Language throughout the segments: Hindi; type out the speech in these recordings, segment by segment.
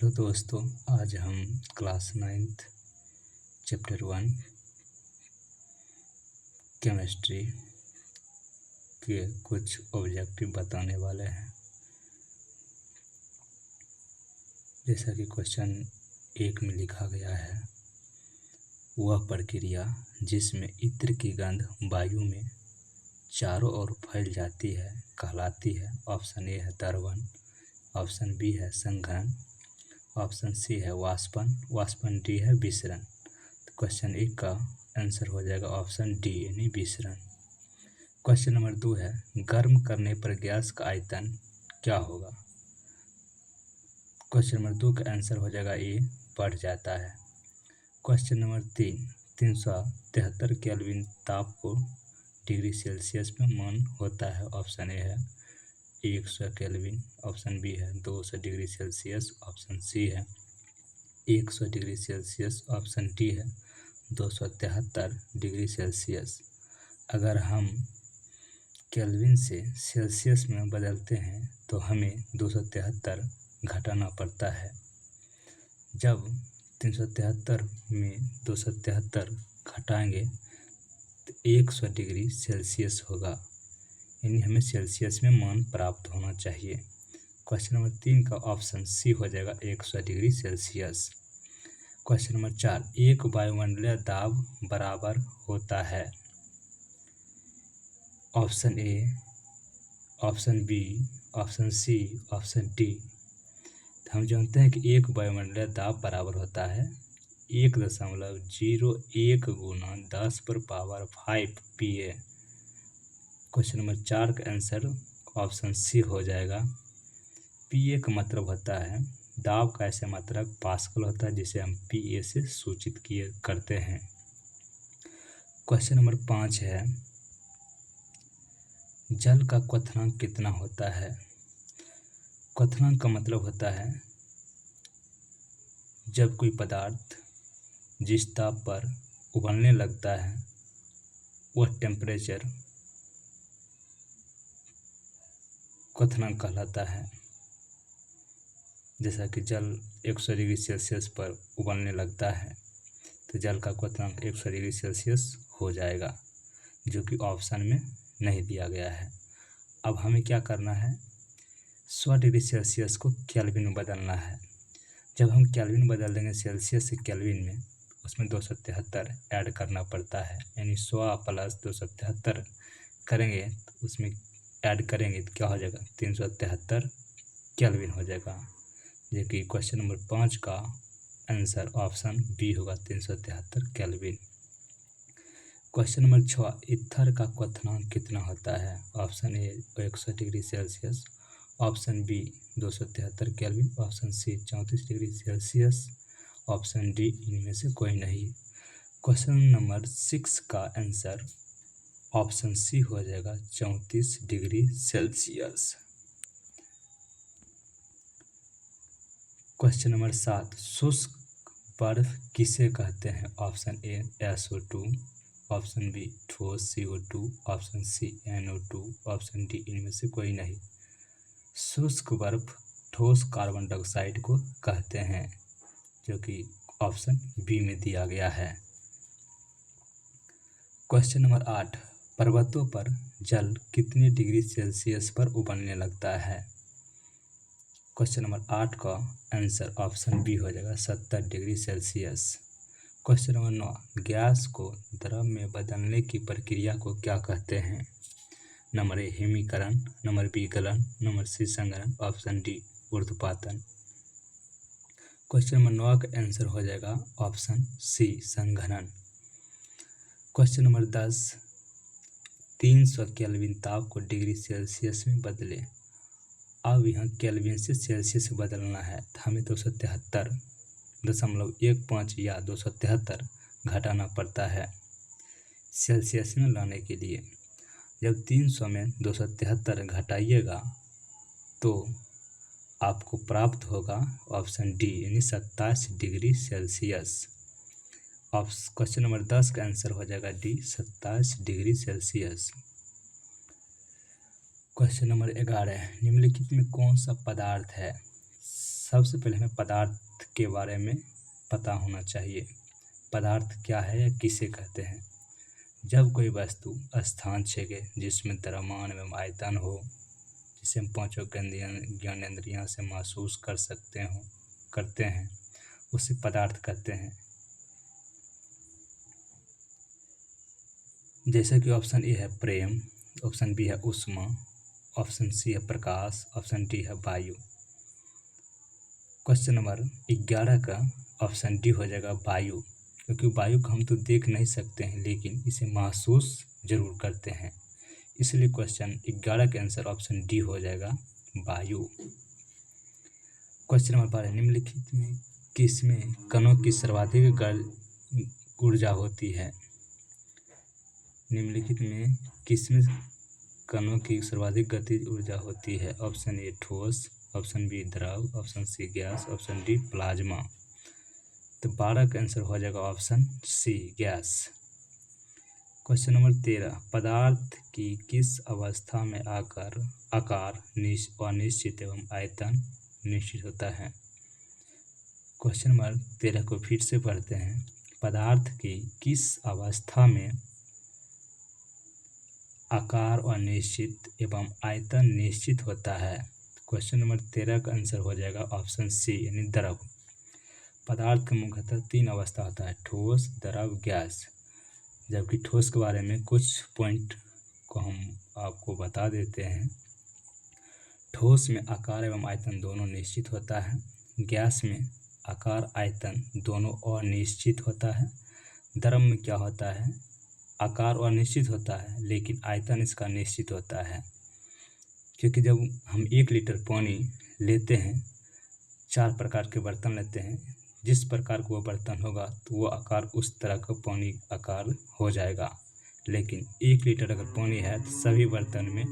हेलो दोस्तों, आज हम क्लास 9th चैप्टर 1 केमिस्ट्री के कुछ ऑब्जेक्टिव बताने वाले हैं। जैसा कि क्वेश्चन 1 में लिखा गया है, वह प्रक्रिया जिसमें इत्र की गंध वायु में चारों ओर फैल जाती है कहलाती है। ऑप्शन ए है दर्पण, ऑप्शन बी है संघनन, ऑप्शन सी है वाष्पन, ऑप्शन डी है विसरण। तो क्वेश्चन 1 का आंसर हो जाएगा ऑप्शन डी यानी विसरण। क्वेश्चन नंबर 2 है, गर्म करने पर गैस का आयतन क्या होगा। क्वेश्चन नंबर 2 का आंसर हो जाएगा ए, बढ़ जाता है। क्वेश्चन नंबर 3, 373 केल्विन ताप को डिग्री सेल्सियस में मान होता है। ऑप्शन ए है 100 केल्विन, ऑप्शन बी है 200 डिग्री सेल्सियस, ऑप्शन सी है 100 डिग्री सेल्सियस, ऑप्शन डी है 273 डिग्री सेल्सियस। अगर हम केल्विन से सेल्सियस में बदलते हैं तो हमें 273 घटाना पड़ता है। जब 373 में 273 घटाएंगे तो 100 डिग्री सेल्सियस होगा, यानी हमें सेल्सियस में मान प्राप्त होना चाहिए। क्वेश्चन नंबर 3 का ऑप्शन सी हो जाएगा 100 डिग्री सेल्सियस। क्वेश्चन नंबर 4, एक वायुमंडलीय दाब बराबर होता है। Option A, option B, option C, option D. हम जानते हैं कि एक वायुमंडलीय दाब बराबर होता है 1.01 गुना 10⁵ PA। क्वेश्चन नंबर 4 का आंसर ऑप्शन सी हो जाएगा। PA का मतलब होता है दाब का ऐसे मात्रक पास्कल होता है, जिसे हम PA से सूचित करते हैं। क्वेश्चन नंबर 5 है, जल का क्वथनांक कितना होता है। क्वथनांक का मतलब होता है जब कोई पदार्थ जिस ताप पर उबलने लगता है वह टेम्परेचर क्वथनांक कहलाता है। जैसा कि जल 100 डिग्री सेल्सियस पर उबलने लगता है तो जल का क्वथनांक 100 डिग्री सेल्सियस हो जाएगा, जो कि ऑप्शन में नहीं दिया गया है। अब हमें क्या करना है, 100 डिग्री सेल्सियस को केल्विन में बदलना है। जब हम केल्विन बदल देंगे सेल्सियस से केल्विन में, उसमें 273 ऐड करना पड़ता है, यानी 100 प्लस 273 करेंगे तो उसमें ऐड करेंगे तो क्या हो जाएगा 373 केल्विन हो जाएगा, जो कि क्वेश्चन नंबर 5 का आंसर ऑप्शन बी होगा 373 केल्विन। क्वेश्चन नंबर 6, ईथर का क्वथनांक कितना होता है। Option A 100 degree Celsius, option B 273 kelvin, option C 34 degree Celsius, option D इनमें से कोई नहीं। क्वेश्चन नंबर 6 का आंसर ऑप्शन सी हो जाएगा 34 डिग्री सेल्सियस। क्वेश्चन नंबर 7, शुष्क बर्फ किसे कहते हैं। Option A SO2, option B ठोस CO2, option C NO2, option D इनमें से कोई नहीं। शुष्क बर्फ ठोस कार्बन डाइऑक्साइड को कहते हैं, जो कि ऑप्शन बी में दिया गया है। क्वेश्चन नंबर 8, पर्वतों पर जल कितनी डिग्री सेल्सियस पर उबलने लगता है। क्वेश्चन नंबर 8 का आंसर ऑप्शन बी हो जाएगा 70 degree Celsius. Question number 9, gas को द्रव में बदलने की प्रक्रिया को क्या कहते हैं। नंबर ए हिमीकरण, नंबर बी गलन, नंबर सी संघनन, ऑप्शन डी ऊर्ध्वपातन। क्वेश्चन नंबर 9 का आंसर हो जाएगा ऑप्शन सी संघनन। क्वेश्चन नंबर 10, 300 केल्विन ताप को डिग्री सेल्सियस में बदले। अब यहाँ केल्विन से सेल्सियस बदलना है तो हमें 273.15 या 273 घटाना पड़ता है सेल्सियस में लाने के लिए। जब 300 में 273 घटाइएगा तो आपको प्राप्त होगा ऑप्शन डी यानी 27 डिग्री सेल्सियस। क्वेश्चन नंबर 10 का आंसर हो जाएगा D 27 degree Celsius. Question number 11, निम्नलिखित में कौन सा पदार्थ है सबसे पहले हमें पदार्थ के बारे में पता होना चाहिए। पदार्थ क्या है या किसे कहते हैं? जब कोई वस्तु स्थान छेके जिसमें द्रव्यमान एवं आयतन हो, जिसे हम पांचों ज्ञानेंद्रियों से महसूस करते हैं, उसे पदार्थ कहते हैं। जैसे कि ऑप्शन ए है प्रेम, ऑप्शन बी है ऊष्मा, ऑप्शन सी है प्रकाश, ऑप्शन डी है वायु। क्वेश्चन नंबर 11 का ऑप्शन डी हो जाएगा वायु, क्योंकि वायु को हम तो देख नहीं सकते हैं लेकिन इसे महसूस जरूर करते हैं, इसलिए क्वेश्चन 11 के आंसर ऑप्शन डी हो जाएगा वायु। क्वेश्चन नंबर 12, निम्नलिखित में किसमें कणों की सर्वाधिक ऊर्जा होती है? निम्नलिखित में किसमें कणों की सर्वाधिक गतिज ऊर्जा होती है? ऑप्शन ए ठोस, ऑप्शन बी द्रव, option C gas, option D plasma. तो 12 का आंसर हो जाएगा option C gas. Question number 13, पदार्थ की किस अवस्था में आकार अनिश्चित एवं आयतन निश्चित होता है? क्वेश्चन नंबर 13 को फिर से पढ़ते हैं। पदार्थ की किस अवस्था में आकार अनिश्चित एवं आयतन निश्चित होता है? क्वेश्चन नंबर 13 का आंसर हो जाएगा ऑप्शन सी यानी द्रव। पदार्थ का मुख्यतः 3 अवस्था होता है, ठोस, द्रव, गैस। जबकि ठोस के बारे में कुछ पॉइंट को हम आपको बता देते हैं। ठोस में आकार एवं आयतन दोनों निश्चित होता है, गैस में आकार आयतन दोनों अनिश्चित होता है, द्रव में क्या होता है, आकार अनिश्चित होता है लेकिन आयतन इसका निश्चित होता है। क्योंकि जब हम 1 लीटर पानी लेते हैं, 4 प्रकार के बर्तन लेते हैं, जिस प्रकार का वो बर्तन होगा तो वो आकार उस तरह का पानी आकार हो जाएगा। लेकिन 1 लीटर अगर पानी है तो सभी बर्तन में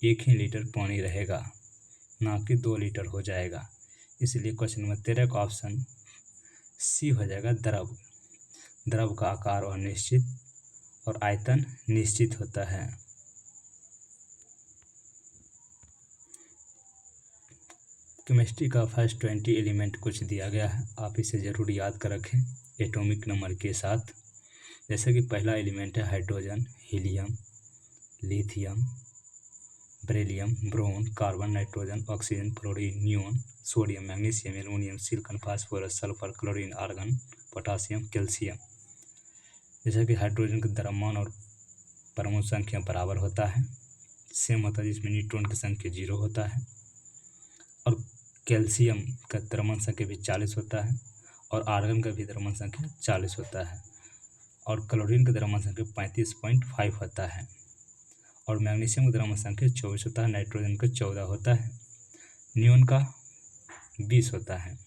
1 ही लीटर पानी रहेगा, ना कि 2 लीटर हो जाएगा। इसलिए क्वेश्चन नंबर 13 का ऑप्शन सी हो जाएगा द्रव। द्रव का आकार अनिश्चित और आयतन निश्चित होता है। केमिस्ट्री का फर्स्ट 20 एलिमेंट कुछ दिया गया है, आप इसे ज़रूर याद कर रखें एटॉमिक नंबर के साथ। जैसे कि पहला एलिमेंट है hydrogen, helium, lithium, beryllium, boron, carbon, nitrogen, oxygen, fluorine, neon, sodium, magnesium, aluminium, silicon, phosphorus, sulphur, chlorine, argon, potassium, calcium. जैसा कि हाइड्रोजन का द्रव्यमान और परमाणु संख्या बराबर होता है, सेम होता है, जिसमें न्यूट्रॉन की संख्या 0 होता है। और कैल्शियम का द्रव्यमान संख्या भी 40 होता है और आर्गन का भी द्रव्यमान संख्या 40 होता है। और क्लोरीन का द्रव्यमान संख्या 35.5 होता है। और मैग्नीशियम का द्रव्यमान संख्या 24 होता है, नाइट्रोजन का 14 होता है, नियोन का 20 होता है।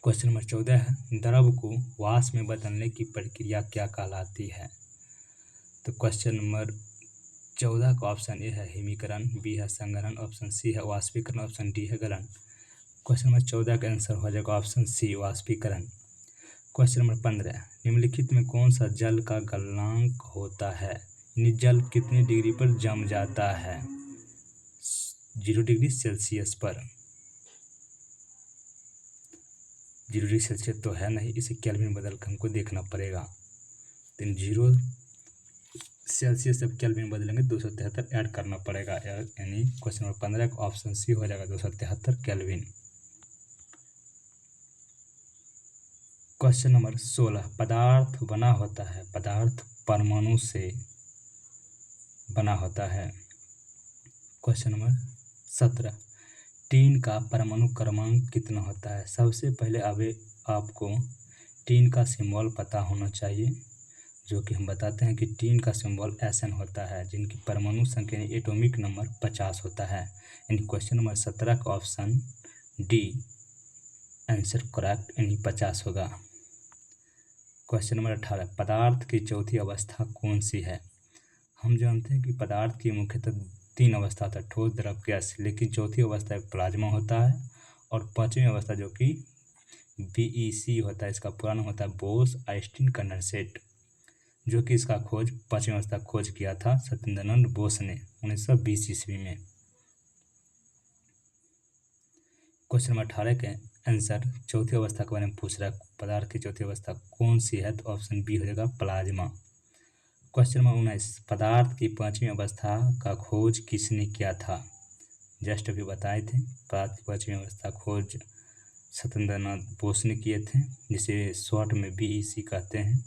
क्वेश्चन नंबर 14 है, द्रव को वाष्प में बदलने की प्रक्रिया क्या कहलाती है? तो क्वेश्चन नंबर 14 का ऑप्शन ए है हिमीकरण, बी है संघनन, ऑप्शन सी है वाष्पीकरण, ऑप्शन डी है गलन। क्वेश्चन नंबर 14 का आंसर हो जाएगा ऑप्शन सी वाष्पीकरण। क्वेश्चन नंबर 15, निम्नलिखित में कौन सा जल का गलनांक होता है? यानी जल कितनी डिग्री पर जम जाता है? 0 डिग्री सेल्सियस पर। 0 डिग्री सेल्सियस तो है नहीं, इसे केल्विन बदल कर हमको देखना पड़ेगा। तो 0 सेल्सियस जब केल्विन बदलेंगे 273 ऐड करना पड़ेगा, यानी क्वेश्चन नंबर 15 का ऑप्शन सी हो जाएगा 273 केल्विन। क्वेश्चन नंबर 16, पदार्थ बना होता है, पदार्थ परमाणु से बना होता है। क्वेश्चन नंबर 17, टीन का परमाणु क्रमांक कितना होता है? सबसे पहले आपको टीन का सिंबल पता होना चाहिए, जो कि हम बताते हैं कि टीन का सिंबल SN होता है, जिनकी परमाणु संख्या एटॉमिक नंबर 50 होता है। यानी क्वेश्चन नंबर 17 का ऑप्शन डी आंसर करेक्ट यानी 50 होगा। क्वेश्चन नंबर 18, पदार्थ की चौथी अवस्था कौन सी है? हम जानते हैं कि पदार्थ की मुख्यतः 3 अवस्था होता है, ठोस, द्रव, गैस, लेकिन चौथी अवस्था प्लाज्मा होता है। और 5वीं अवस्था जो कि BEC होता है, इसका पूरा नाम होता है बोस आइंस्टीन कंडेंसेट। जो कि इसका खोज 5वीं अवस्था खोज किया था सत्येंद्रनाथ बोस ने 1920 ईस्वी में। क्वेश्चन नंबर 18 के आंसर चौथी अवस्था के बारे में पूछ रहा है, पदार्थ की चौथी अवस्था कौन सी है? तो ऑप्शन बी हो जाएगा प्लाज्मा। क्वेश्चन नंबर 19, पदार्थ की 5वीं अवस्था का खोज किसने किया था? जस्ट अभी बताए थे, पदार्थ की 5वीं अवस्था खोज सत्येंद्रनाथ बोस ने किए थे, जिसे शॉर्ट में बीईसी कहते हैं।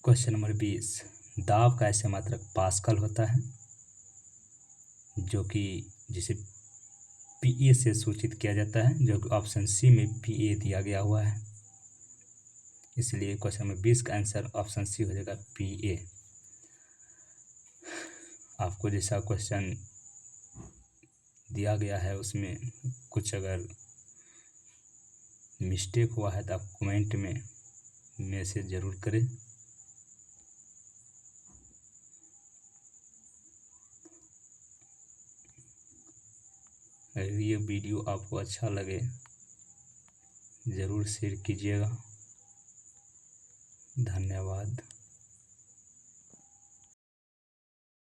क्वेश्चन नंबर 20, दाब का ऐसे मात्रक पास्कल होता है, जो कि जिसे पीए से सूचित किया जाता है, जो कि ऑप्शन सी में पीए दिया गया हुआ है, इसलिए क्वेश्चन नंबर 20 का आंसर ऑप्शन सी हो जाएगा पीए। आपको जैसा क्वेश्चन दिया गया है उसमें कुछ अगर मिस्टेक हुआ है तो आप कमेंट में मैसेज ज़रूर करें। अगर ये वीडियो आपको अच्छा लगे ज़रूर शेयर कीजिएगा। धन्यवाद।